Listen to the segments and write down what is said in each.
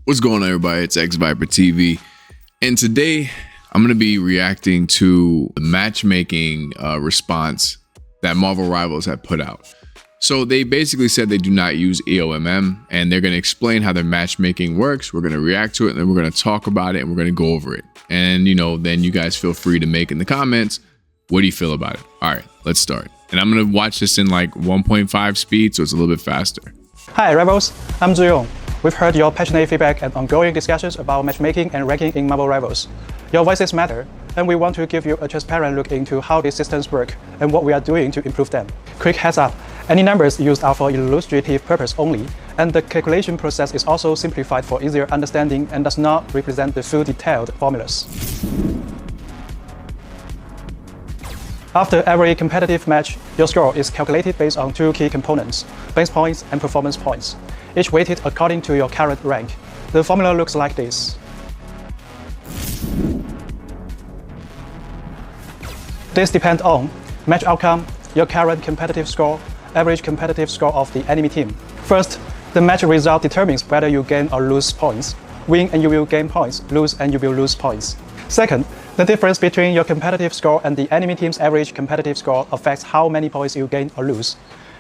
What's going on, everybody? It's xVyperTV, and today I'm going to be reacting to the matchmaking response that Marvel Rivals had put out. So they basically said they do not use EOMM, and they're going to explain how their matchmaking works. We're going to react to it, and then we're going to talk about it, and we're going to go over it. And, then you guys feel free to make in the comments, what do you feel about it? All right, let's start. And I'm going to watch this in like 1.5 speed, so it's a little bit faster. Hi, Rivals. I'm Zuyong. We've heard your passionate feedback and ongoing discussions about matchmaking and ranking in Marvel Rivals. Your voices matter, and we want to give you a transparent look into how these systems work and what we are doing to improve them. Quick heads up, any numbers used are for illustrative purpose only, and the calculation process is also simplified for easier understanding and does not represent the full detailed formulas. After every competitive match, your score is calculated based on two key components, base points and performance points, each weighted according to your current rank. The formula looks like this. This depends on match outcome, your current competitive score, average competitive score of the enemy team. First, the match result determines whether you gain or lose points. Win and you will gain points, lose and you will lose points. Second, the difference between your competitive score and the enemy team's average competitive score affects how many points you gain or lose.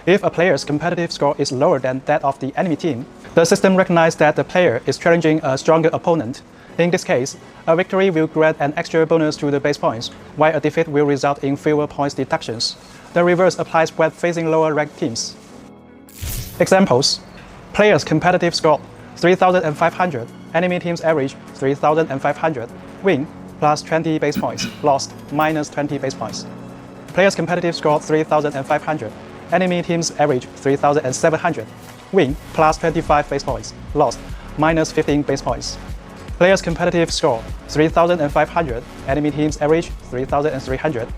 If a player's competitive score is lower than that of the enemy team, the system recognizes that the player is challenging a stronger opponent. In this case, a victory will grant an extra bonus to the base points, while a defeat will result in fewer points deductions. The reverse applies when facing lower-ranked teams. Examples: player's competitive score 3,500, enemy team's average 3,500, win plus 20 base points, lost minus 20 base points. Player's competitive score 3,500, enemy team's average 3,700, win plus 25 base points, lost minus 15 base points. Player's competitive score 3,500, enemy team's average 3,300,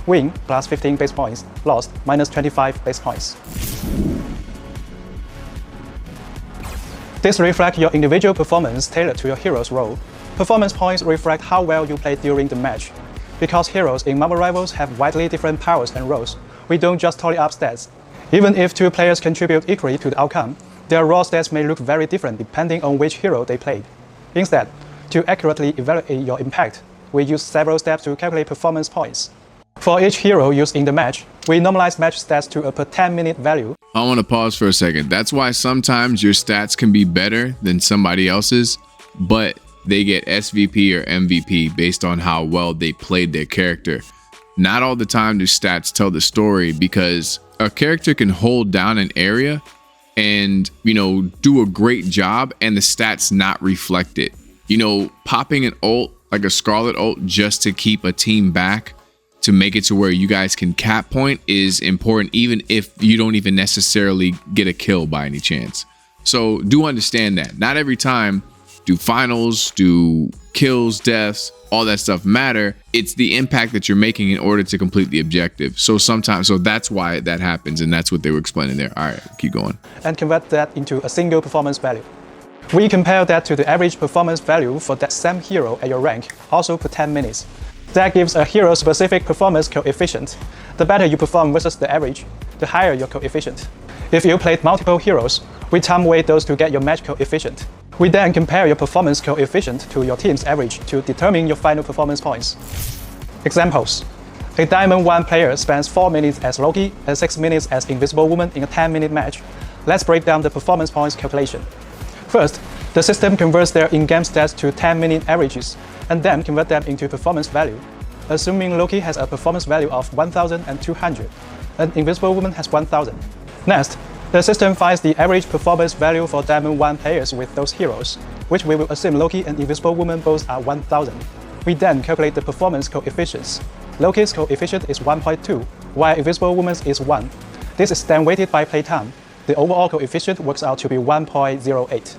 win plus 15 base points, lost minus 25 base points. This reflects your individual performance tailored to your hero's role. Performance points reflect how well you played during the match. Because heroes in Marvel Rivals have widely different powers and roles, we don't just tally up stats. Even if two players contribute equally to the outcome, their raw stats may look very different depending on which hero they played. Instead, to accurately evaluate your impact, we use several steps to calculate performance points. For each hero used in the match, we normalize match stats to a per 10-minute value. I want to pause for a second. That's why sometimes your stats can be better than somebody else's, but they get SVP or MVP based on how well they played their character. Not all the time do stats tell the story, because a character can hold down an area and, do a great job and the stats not reflect it. Popping an ult, like a Scarlet ult, just to keep a team back, to make it to where you guys can cap point, is important, even if you don't even necessarily get a kill by any chance. So do understand that not every time do finals, do kills, deaths, all that stuff matter. It's the impact that you're making in order to complete the objective. So that's why that happens, and that's what they were explaining there. All right, keep going. And convert that into a single performance value. We compare that to the average performance value for that same hero at your rank, also per 10 minutes. That gives a hero-specific performance coefficient. The better you perform versus the average, the higher your coefficient. If you played multiple heroes, we time weight those to get your match coefficient. We then compare your performance coefficient to your team's average to determine your final performance points. Examples: a Diamond 1 player spends 4 minutes as Loki and 6 minutes as Invisible Woman in a 10-minute match. Let's break down the performance points calculation. First, the system converts their in-game stats to 10-minute averages, and then convert them into performance value. Assuming Loki has a performance value of 1,200, and Invisible Woman has 1,000. Next, the system finds the average performance value for Diamond 1 players with those heroes, which we will assume Loki and Invisible Woman both are 1,000. We then calculate the performance coefficients. Loki's coefficient is 1.2, while Invisible Woman's is 1. This is then weighted by playtime. The overall coefficient works out to be 1.08.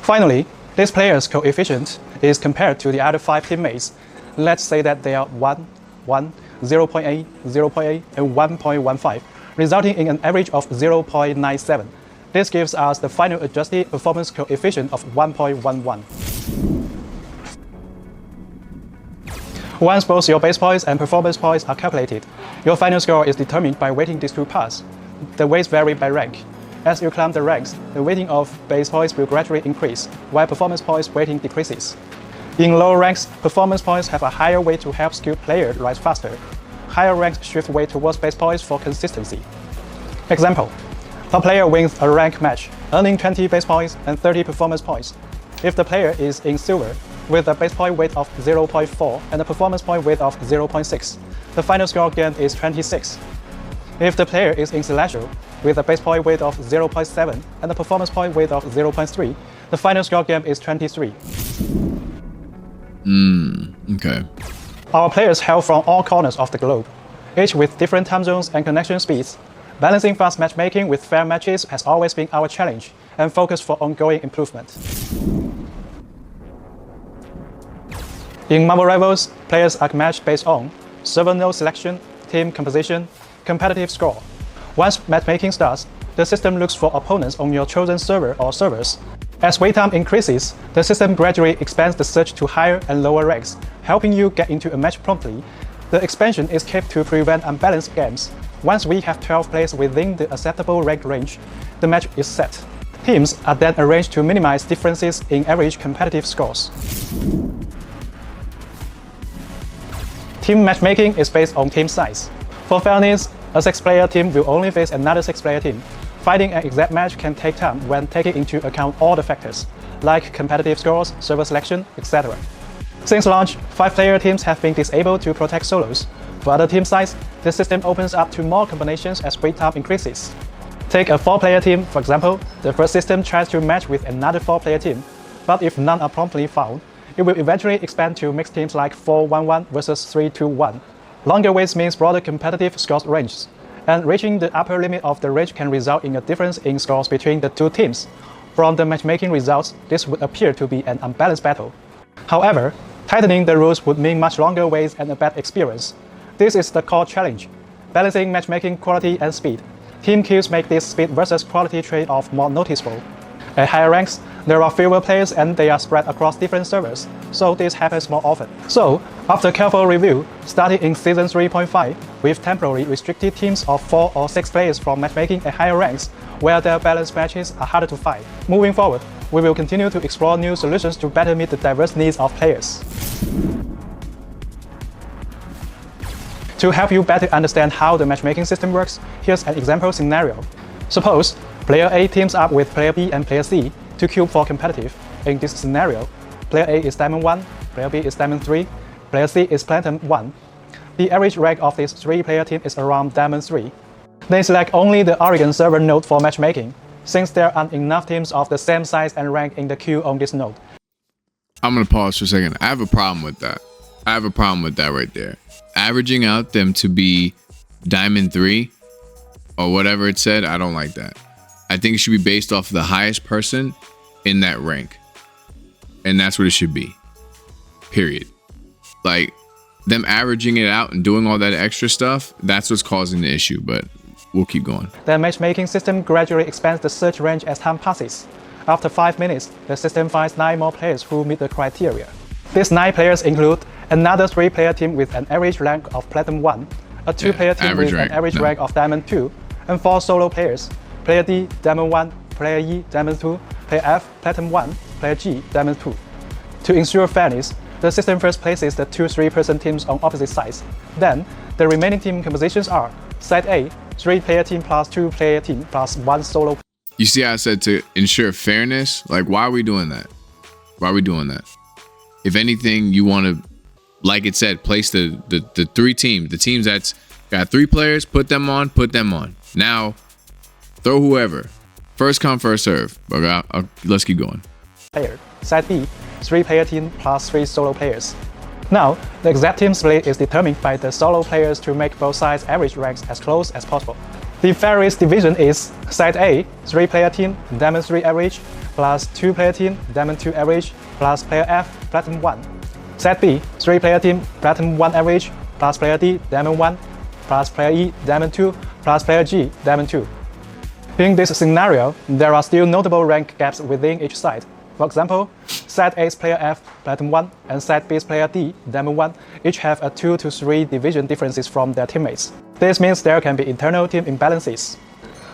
Finally, this player's coefficient is compared to the other 5 teammates. Let's say that they are 1, 1, 0.8, 0.8, and 1.15, resulting in an average of 0.97. This gives us the final adjusted performance coefficient of 1.11. Once both your base points and performance points are calculated, your final score is determined by weighting these two parts. The weights vary by rank. As you climb the ranks, the weighting of base points will gradually increase, while performance points weighting decreases. In lower ranks, performance points have a higher weight to help skilled players rise faster. Higher ranks shift weight towards base points for consistency. Example: a player wins a rank match, earning 20 base points and 30 performance points. If the player is in silver, with a base point weight of 0.4 and a performance point weight of 0.6, the final score gained is 26. If the player is in celestial, with a base point weight of 0.7 and a performance point weight of 0.3, the final score gained is 23. Okay. Our players hail from all corners of the globe, each with different time zones and connection speeds. Balancing fast matchmaking with fair matches has always been our challenge and focus for ongoing improvement. In Marvel Rivals, players are matched based on server node selection, team composition, competitive score. Once matchmaking starts, the system looks for opponents on your chosen server or servers. As wait time increases, the system gradually expands the search to higher and lower ranks, helping you get into a match promptly. The expansion is kept to prevent unbalanced games. Once we have 12 players within the acceptable rank range, the match is set. Teams are then arranged to minimize differences in average competitive scores. Team matchmaking is based on team size. For fairness, a 6-player team will only face another 6-player team. Finding an exact match can take time when taking into account all the factors, like competitive scores, server selection, etc. Since launch, 5-player teams have been disabled to protect solos. For other team size, the system opens up to more combinations as wait time increases. Take a 4-player team, for example. The first system tries to match with another 4-player team, but if none are promptly found, it will eventually expand to mixed teams like 4-1-1 versus 3-2-1. Longer waits means broader competitive scores ranges, and reaching the upper limit of the range can result in a difference in scores between the two teams. From the matchmaking results, this would appear to be an unbalanced battle. However, tightening the rules would mean much longer waits and a bad experience. This is the core challenge, balancing matchmaking quality and speed. Team kills make this speed versus quality trade-off more noticeable. At higher ranks, there are fewer players and they are spread across different servers, so this happens more often. So, after careful review, starting in Season 3.5, we've temporarily restricted teams of 4 or 6 players from matchmaking at higher ranks, where their balanced matches are harder to find. Moving forward, we will continue to explore new solutions to better meet the diverse needs of players. To help you better understand how the matchmaking system works, here's an example scenario. Suppose Player A teams up with Player B and Player C to queue for competitive. In this scenario, Player A is Diamond 1, Player B is Diamond 3, Player C is Platinum 1. The average rank of this 3-player team is around Diamond 3. They select only the Oregon server node for matchmaking, since there aren't enough teams of the same size and rank in the queue on this node. I'm going to pause for a second. I have a problem with that. I have a problem with that right there. Averaging out them to be Diamond 3 or whatever it said, I don't like that. I think it should be based off of the highest person in that rank. And that's what it should be. Period. Like, them averaging it out and doing all that extra stuff, that's what's causing the issue, but we'll keep going. The matchmaking system gradually expands the search range as time passes. After 5 minutes, the system finds 9 more players who meet the criteria. These 9 players include another 3-player team with an average rank of Platinum 1, a 2-player team with an average rank of Diamond 2, and 4 solo players. Player D, Diamond 1, Player E, Diamond 2, Player F, Platinum 1, Player G, Diamond 2. To ensure fairness, the system first places the 2 3-person teams on opposite sides. Then, the remaining team compositions are Side A, 3-player team plus 2-player team plus 1 solo. You see how I said to ensure fairness? Like, why are we doing that? Why are we doing that? If anything, you want to, like it said, place the 3 teams, the teams that's got 3 players, put them on. Now, throw whoever. First come, first serve. Okay, let's keep going. Player. Side B, 3-player team plus 3 solo players. Now, the exact team split is determined by the solo players to make both sides' average ranks as close as possible. The fairest division is Side A, 3-player team, Diamond 3 average, plus 2-player team, Diamond 2 average, plus Player F, Platinum 1. Side B, 3-player team, Platinum 1 average, plus Player D, Diamond 1, plus Player E, Diamond 2, plus Player G, Diamond 2. In this scenario, there are still notable rank gaps within each side. For example, Side A's Player F, Platinum 1, and Side B's Player D, Diamond 1, each have a 2 to 3 division differences from their teammates. This means there can be internal team imbalances.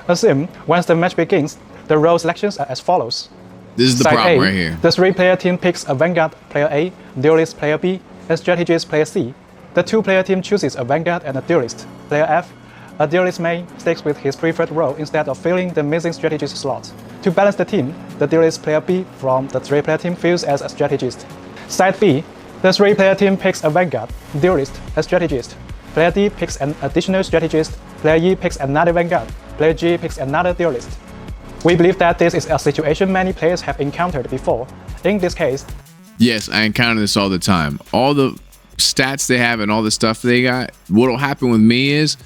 Assume once the match begins, the role selections are as follows. This is the Side problem A, right here. the 3-player team picks a Vanguard player A, Duelist player B, and Strategist player C. The 2-player team chooses a Vanguard and a Duelist. Player F, a Duelist may sticks with his preferred role instead of filling the missing Strategist slot. To balance the team, the Duelist player B from the 3-player team fills as a Strategist. Side B, the 3-player team picks a Vanguard, Duelist, and Strategist. Player D picks an additional Strategist. Player E picks another Vanguard. Player G picks another Duelist. We believe that this is a situation many players have encountered before. In this case, yes, I encounter this all the time. All the stats they have and all the stuff they got, what'll happen with me is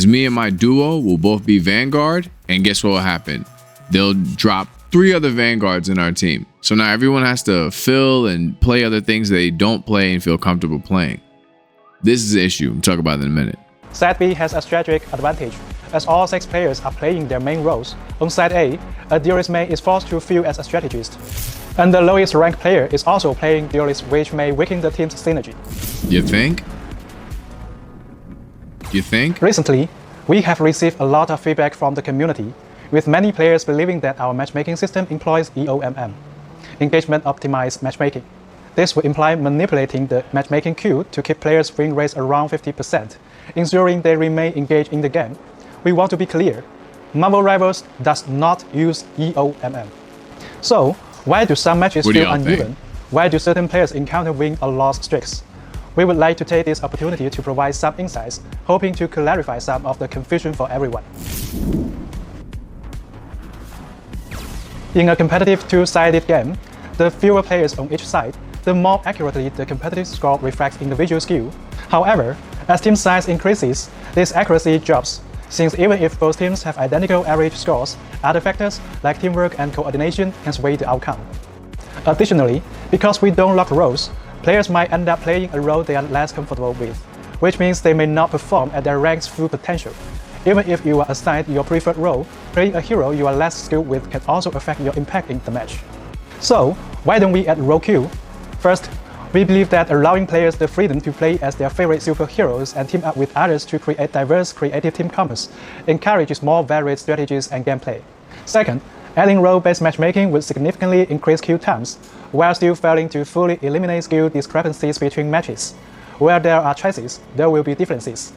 me and my duo will both be Vanguard, and guess what will happen? They'll drop 3 other Vanguards in our team. So now everyone has to fill and play other things they don't play and feel comfortable playing. This is the issue. We'll talk about it in a minute. Side B has a strategic advantage, as all 6 players are playing their main roles. On Side a Duelist May is forced to fill as a strategist. And the lowest ranked player is also playing Duelist, which may weaken the team's synergy. You think? You think? Recently, we have received a lot of feedback from the community, with many players believing that our matchmaking system employs EOMM, Engagement Optimized Matchmaking. This would imply manipulating the matchmaking queue to keep players' win rates around 50%, ensuring they remain engaged in the game. We want to be clear, Marvel Rivals does not use EOMM. So, why do some matches feel uneven? Why do certain players encounter win or loss streaks? We would like to take this opportunity to provide some insights, hoping to clarify some of the confusion for everyone. In a competitive 2-sided game, the fewer players on each side, the more accurately the competitive score reflects individual skill. However, as team size increases, this accuracy drops, since even if both teams have identical average scores, other factors like teamwork and coordination can sway the outcome. Additionally, because we don't lock roles, players might end up playing a role they are less comfortable with, which means they may not perform at their rank's full potential. Even if you are assigned your preferred role, playing a hero you are less skilled with can also affect your impact in the match. So, why don't we add role queue? First, we believe that allowing players the freedom to play as their favorite superheroes and team up with others to create diverse creative team combos encourages more varied strategies and gameplay. Second, adding role-based matchmaking will significantly increase queue times, while still failing to fully eliminate skill discrepancies between matches. Where there are choices, there will be differences.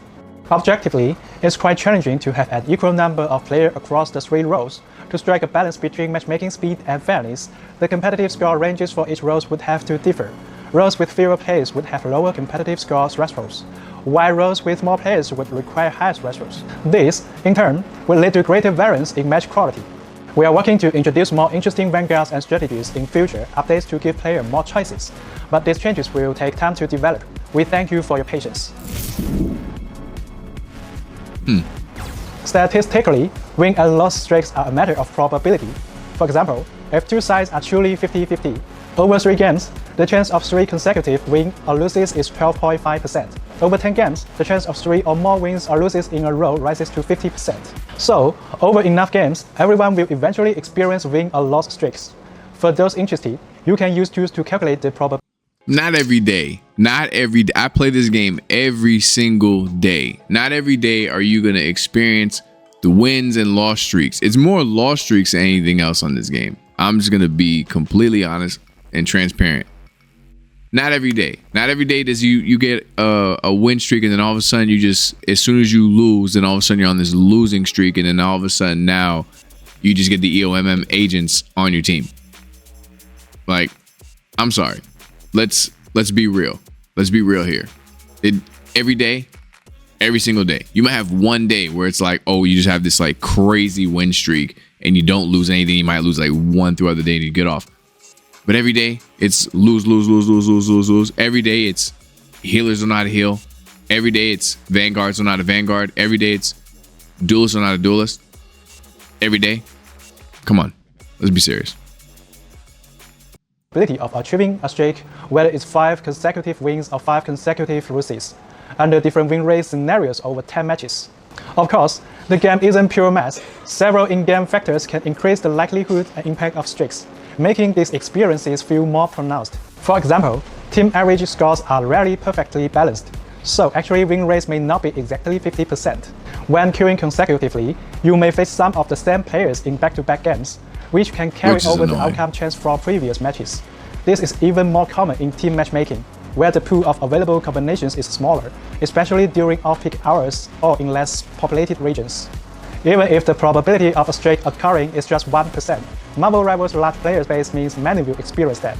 Objectively, it's quite challenging to have an equal number of players across the 3 roles. To strike a balance between matchmaking speed and fairness, the competitive score ranges for each role would have to differ. Roles with fewer players would have lower competitive score thresholds, while roles with more players would require higher thresholds. This, in turn, will lead to greater variance in match quality. We are working to introduce more interesting vanguards and strategies in future updates to give players more choices, but these changes will take time to develop. We thank you for your patience. Statistically, win and loss streaks are a matter of probability. For example, if 2 sides are truly 50-50, over 3 games, the chance of 3 consecutive wins or losses is 12.5%. Over 10 games, the chance of 3 or more wins or losses in a row rises to 50%. So, over enough games, everyone will eventually experience win or loss streaks. For those interested, you can use tools to calculate the probability. Not every day. Not every day. I play this game every single day. Not every day are you going to experience the wins and loss streaks. It's more loss streaks than anything else on this game. I'm just going to be completely honest and transparent. Not every day. Not every day does you get a win streak and then all of a sudden you just, as soon as you lose, then all of a sudden you're on this losing streak and then all of a sudden now you just get the EOMM agents on your team. Like, I'm sorry. Let's be real. Let's be real here. Every day, every single day, you might have one day where it's like, oh, you just have this like crazy win streak and you don't lose anything. You might lose like 1 throughout the day and you get off. But every day it's lose. Every day it's healers are not a heal. Every day it's vanguards are not a vanguard. Every day it's duelists are not a duelist. Every day. Come on, let's be serious. Of achieving a streak, whether it's 5 consecutive wins or 5 consecutive losses, under different win rate scenarios over 10 matches. Of course, the game isn't pure math. Several in-game factors can increase the likelihood and impact of streaks, making these experiences feel more pronounced. For example, team average scores are rarely perfectly balanced, so actually win rates may not be exactly 50%. When queuing consecutively, you may face some of the same players in back-to-back games, which can carry over the outcome chance from previous matches. This is even more common in team matchmaking, where the pool of available combinations is smaller, especially during off-peak hours or in less populated regions. Even if the probability of a streak occurring is just 1%, Marvel Rivals' large player base means many will experience that.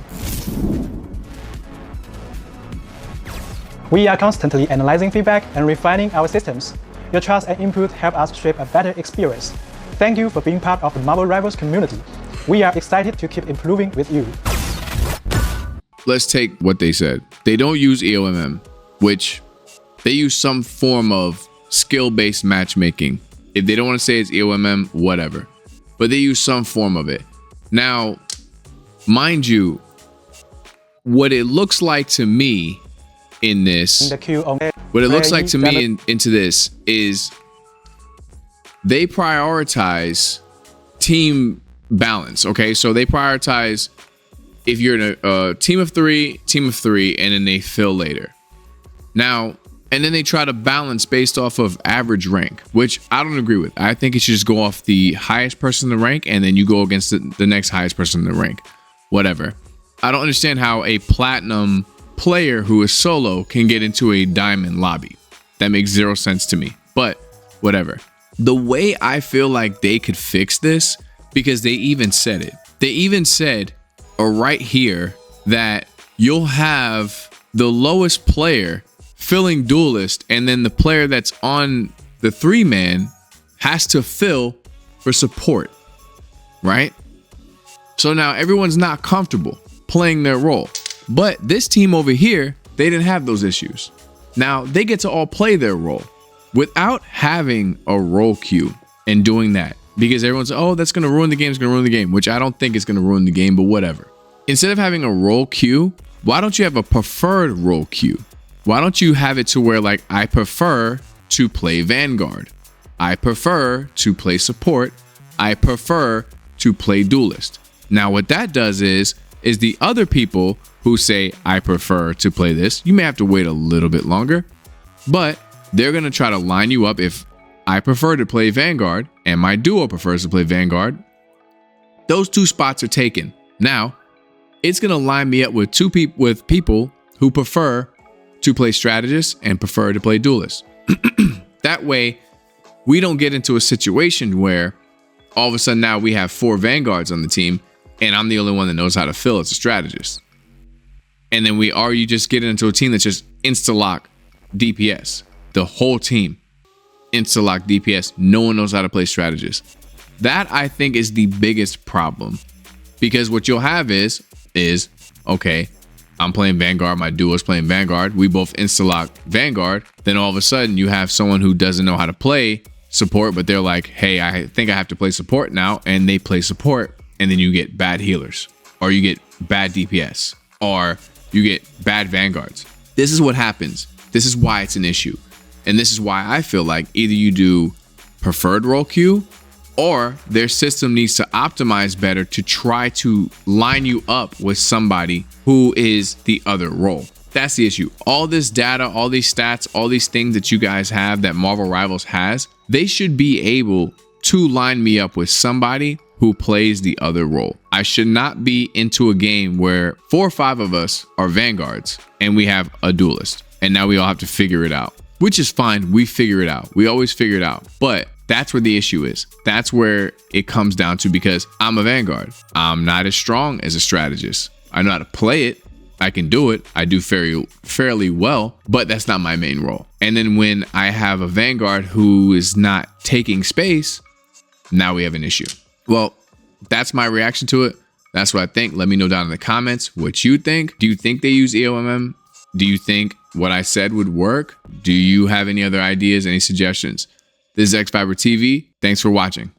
We are constantly analyzing feedback and refining our systems. Your trust and input help us shape a better experience. Thank you for being part of the Marvel Rivals community. We are excited to keep improving with you. Let's take what they said. They don't use EOMM, which they use some form of skill-based matchmaking. If they don't want to say it's EOMM, whatever. But they use some form of it. Now, mind you, what it looks like to me in this, what it looks like to me into this is they prioritize team balance. Okay, so they prioritize if you're in a team of three, and then they fill later. Now, and then they try to balance based off of average rank, which I don't agree with. I think it should just go off the highest person in the rank, and then you go against the next highest person in the rank. Whatever. I don't understand how a platinum player who is solo can get into a diamond lobby. That makes zero sense to me, but whatever. The way I feel like they could fix this, because they even said it. They even said right here that you'll have the lowest player filling duelist, and then the player that's on the 3-man has to fill for support, right? So now everyone's not comfortable playing their role. But this team over here, they didn't have those issues. Now they get to all play their role without having a role queue and doing that, because everyone's, oh, that's going to ruin the game, it's going to ruin the game, which I don't think is going to ruin the game, but whatever. Instead of having a role queue, why don't you have a preferred role queue? Why don't you have it to where, like, I prefer to play Vanguard, I prefer to play support, I prefer to play duelist. Now what that does is the other people who say I prefer to play this, you may have to wait a little bit longer, but they're going to try to line you up. If I prefer to play Vanguard and my duo prefers to play Vanguard, those two spots are taken. Now it's going to line me up with people who prefer to play strategist and prefer to play duelist. That way we don't get into a situation where all of a sudden now we have 4 Vanguards on the team and I'm the only one that knows how to fill as a strategist. And then you just get into a team that's just insta-lock DPS. The whole team insta-lock DPS. No one knows how to play strategist. That, I think, is the biggest problem, because what you'll have is okay, I'm playing Vanguard, my duo's playing Vanguard, we both insta-lock Vanguard. Then all of a sudden you have someone who doesn't know how to play support, but they're like, hey, I think I have to play support now, and they play support, and then you get bad healers, or you get bad DPS, or you get bad Vanguards. This is what happens. This is why it's an issue. And this is why I feel like either you do preferred role queue, or their system needs to optimize better to try to line you up with somebody who is the other role. That's the issue. All this data, all these stats, all these things that you guys have that Marvel Rivals has, they should be able to line me up with somebody who plays the other role. I should not be into a game where 4 or 5 of us are Vanguards and we have a duelist, and now we all have to figure it out, which is fine. We figure it out. We always figure it out. But that's where the issue is. That's where it comes down to, because I'm a Vanguard. I'm not as strong as a strategist. I know how to play it. I can do it. I do fairly well, but that's not my main role. And then when I have a Vanguard who is not taking space, now we have an issue. Well, that's my reaction to it. That's what I think. Let me know down in the comments what you think. Do you think they use EOMM? Do you think what I said would work? Do you have any other ideas, any suggestions? This is xVyperTV. Thanks for watching.